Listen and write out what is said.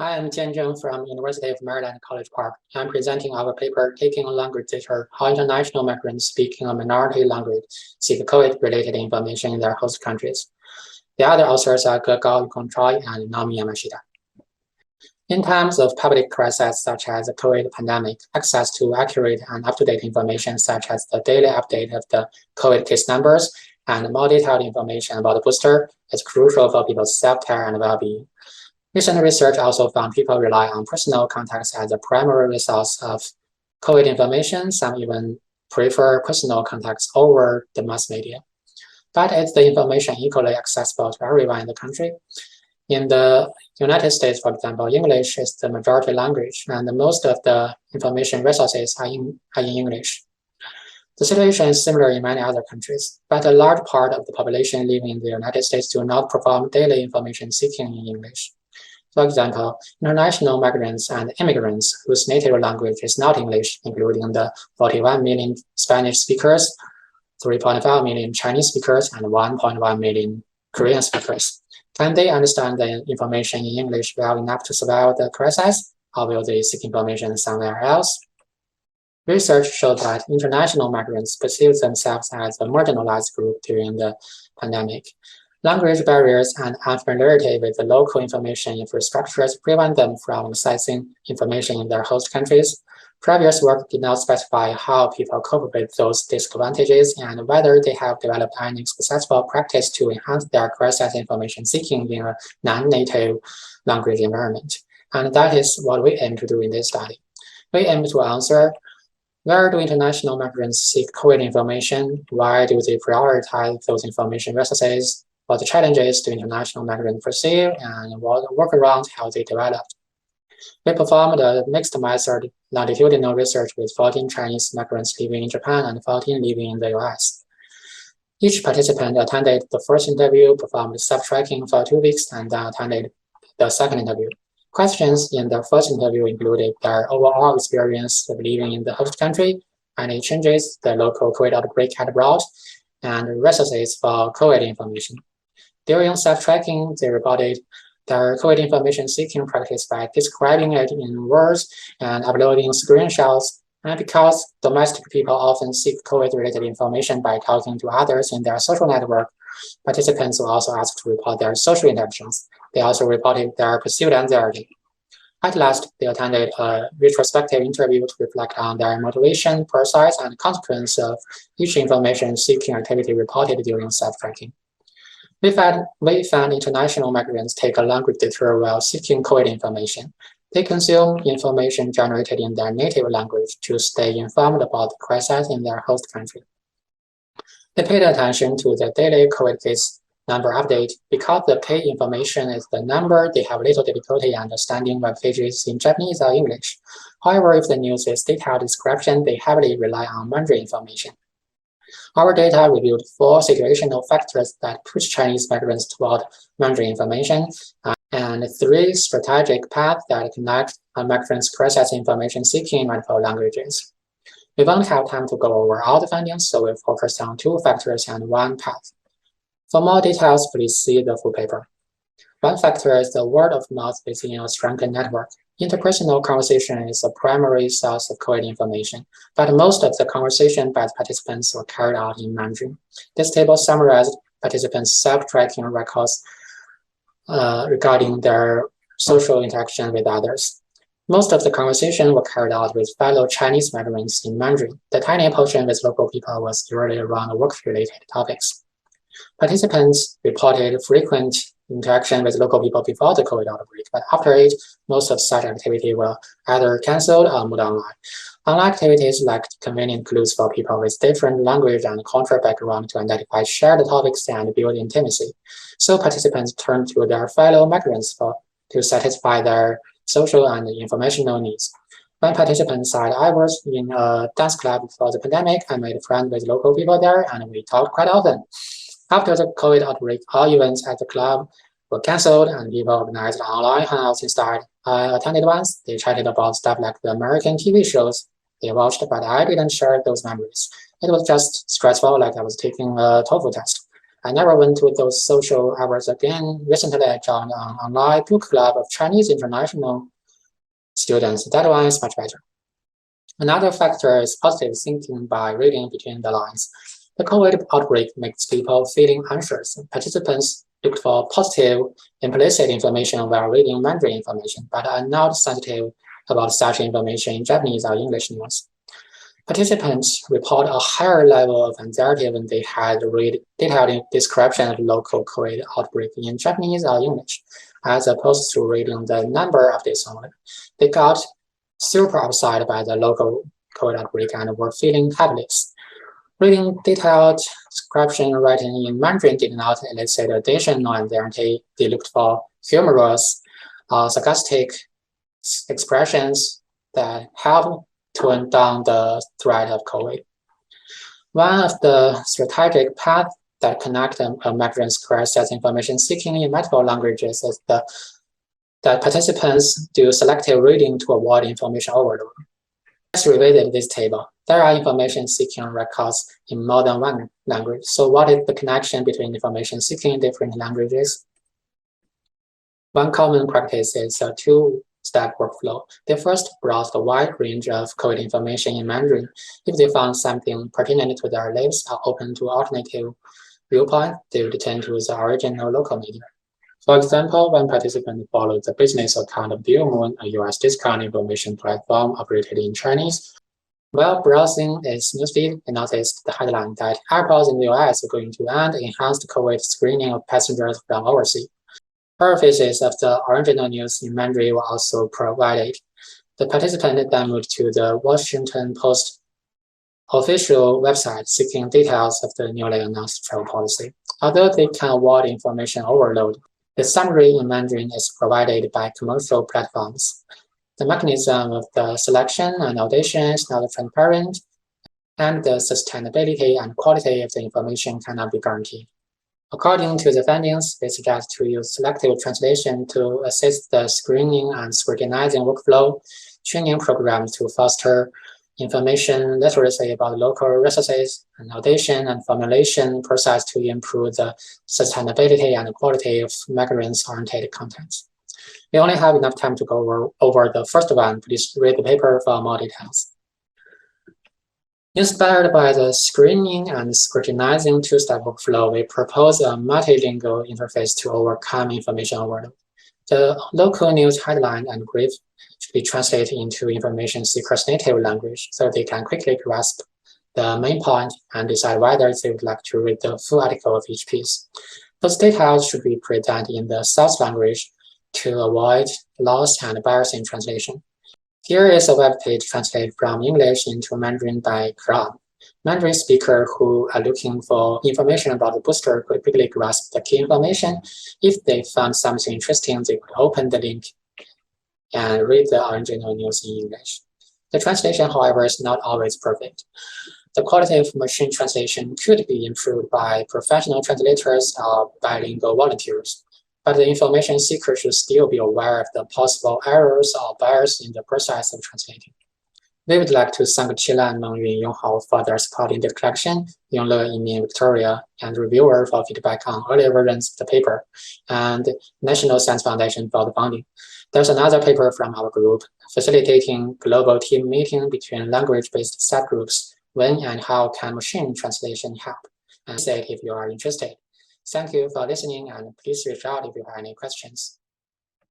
Hi, I'm Jian from University of Maryland, College Park. I'm presenting our paper, Taking a Language Detour, How International Migrants Speaking a Minority Language Seek COVID-related Information in Their Host Countries. The other authors are Choe and Naomi Yamashita. In times of public crises such as the COVID pandemic, access to accurate and up-to-date information such as the daily update of the COVID case numbers and more detailed information about the booster is crucial for people's self-care and well-being. Recent research also found people rely on personal contacts as a primary resource of COVID information. Some even prefer personal contacts over the mass media. But is the information equally accessible to everyone in the country? In the United States, for example, English is the majority language, and most of the information resources are in English. The situation is similar in many other countries, but a large part of the population living in the United States do not perform daily information seeking in English. For example, international migrants and immigrants whose native language is not English, including the 41 million Spanish speakers, 3.5 million Chinese speakers, and 1.1 million Korean speakers. Can they understand the information in English well enough to survive the crisis, or will they seek information somewhere else? Research showed that international migrants perceive themselves as a marginalized group during the pandemic. Language barriers and unfamiliarity with the local information infrastructures prevent them from accessing information in their host countries. Previous work did not specify how people cope with those disadvantages and whether they have developed any successful practice to enhance their crisis information seeking in a non-native language environment. And that is what we aim to do in this study. We aim to answer, where do international migrants seek COVID information? Why do they prioritize those information resources? What challenges do international migrants perceive, and what workarounds have they developed? We performed a mixed method longitudinal research with 14 Chinese migrants living in Japan and 14 living in the US. Each participant attended the first interview, performed self-tracking for 2 weeks, and then attended the second interview. Questions in the first interview included their overall experience of living in the host country, any changes the local COVID outbreak had brought, and resources for COVID information. During self-tracking, they reported their COVID information seeking practice by describing it in words and uploading screenshots. And because domestic people often seek COVID-related information by talking to others in their social network, participants were also asked to report their social interactions. They also reported their perceived anxiety. At last, they attended a retrospective interview to reflect on their motivation, process, and consequence of each information seeking activity reported during self-tracking. We found international migrants take a language detour while seeking COVID information. They consume information generated in their native language to stay informed about the crisis in their host country. They paid attention to the daily COVID case number update. Because the key information is the number, they have little difficulty understanding web pages in Japanese or English. However, if the news is detailed description, they heavily rely on Mandarin information. Our data revealed 4 situational factors that push Chinese migrants toward Mandarin information and 3 strategic paths that connect migrants' crisis information seeking in multiple languages. We won't have time to go over all the findings, so we'll focus on 2 factors and 1 path. For more details, please see the full paper. One factor is the word of mouth within a strengthened network. Interpersonal conversation is a primary source of COVID information, but most of the conversation by the participants were carried out in Mandarin. This table summarized participants' self-tracking records regarding their social interaction with others. Most of the conversation were carried out with fellow Chinese migrants in Mandarin. The tiny portion with local people was usually around work-related topics. Participants reported frequent interaction with local people before the COVID outbreak, but after it, most of such activity were either canceled or moved online. Online activities lacked convenient clues for people with different language and cultural background to identify shared topics and build intimacy. So participants turned to their fellow migrants to satisfy their social and informational needs. One participant said, I was in a dance club before the pandemic. I made friends with local people there, and we talked quite often. After the COVID outbreak, all events at the club were canceled and people organized online hangouts instead. I attended once. They chatted about stuff like the American TV shows they watched, but I didn't share those memories. It was just stressful, like I was taking a TOEFL test. I never went to those social hours again. Recently, I joined an online book club of Chinese international students. That one is much better. Another factor is positive thinking by reading between the lines. The COVID outbreak makes people feeling anxious. Participants looked for positive implicit information while reading Mandarin information, but are not sensitive about such information in Japanese or English news. Participants report a higher level of anxiety when they had read detailed description of local COVID outbreak in Japanese or English, as opposed to reading the number of days only. They got super upset by the local COVID outbreak and were feeling helpless. Reading detailed description written in Mandarin did not elicit additional anxiety. They looked for humorous, sarcastic expressions that help tone down the threat of COVID. One of the strategic paths that connect migrants crisis information seeking in multiple languages is that participants do selective reading to avoid information overload. Let's revisit this table. There are information seeking records in more than one language. So what is the connection between information seeking in different languages? One common practice is a two-step workflow. They first browse the wide range of COVID information in Mandarin. If they found something pertinent to their lives or open to alternative viewpoint, they would turn to the original local media. For example, one participant followed the business account of Moon, a US discount information platform operated in Chinese. While browsing its newsfeed, he noticed the headline that airports in the US are going to end enhanced COVID screening of passengers from overseas. Paraphrase of the original news in Mandarin were also provided. The participant then moved to the Washington Post official website seeking details of the newly announced travel policy. Although they can avoid information overload, the summary in Mandarin is provided by commercial platforms. The mechanism of the selection and annotation is not transparent, and the sustainability and quality of the information cannot be guaranteed. According to the findings, they suggest to use selective translation to assist the screening and scrutinizing workflow, training programs to foster information literacy about local resources, annotation and formulation process to improve the sustainability and quality of migrants-oriented contents. We only have enough time to go over the first one. Please read the paper for more details. Inspired by the screening and scrutinizing two-step workflow, we propose a multilingual interface to overcome information overload. The local news headline and brief should be translated into information seekers' native language so they can quickly grasp the main point and decide whether they would like to read the full article of each piece. Those details should be presented in the source language to avoid loss and bias in translation. Here is a web page translated from English into Mandarin by Kyoung. Mandarin speakers who are looking for information about the booster could quickly grasp the key information. If they found something interesting, they could open the link and read the original news in English. The translation, however, is not always perfect. The quality of machine translation could be improved by professional translators or bilingual volunteers, but the information seeker should still be aware of the possible errors or bias in the process of translating. We would like to thank Jian and Yonghao for their support in the collection, Yongle, Imi, Victoria, and reviewer for feedback on earlier versions of the paper, and National Science Foundation for the funding. There's another paper from our group, facilitating global team meeting between language-based subgroups. When and how can machine translation help? And say if you are interested. Thank you for listening, and please reach out if you have any questions.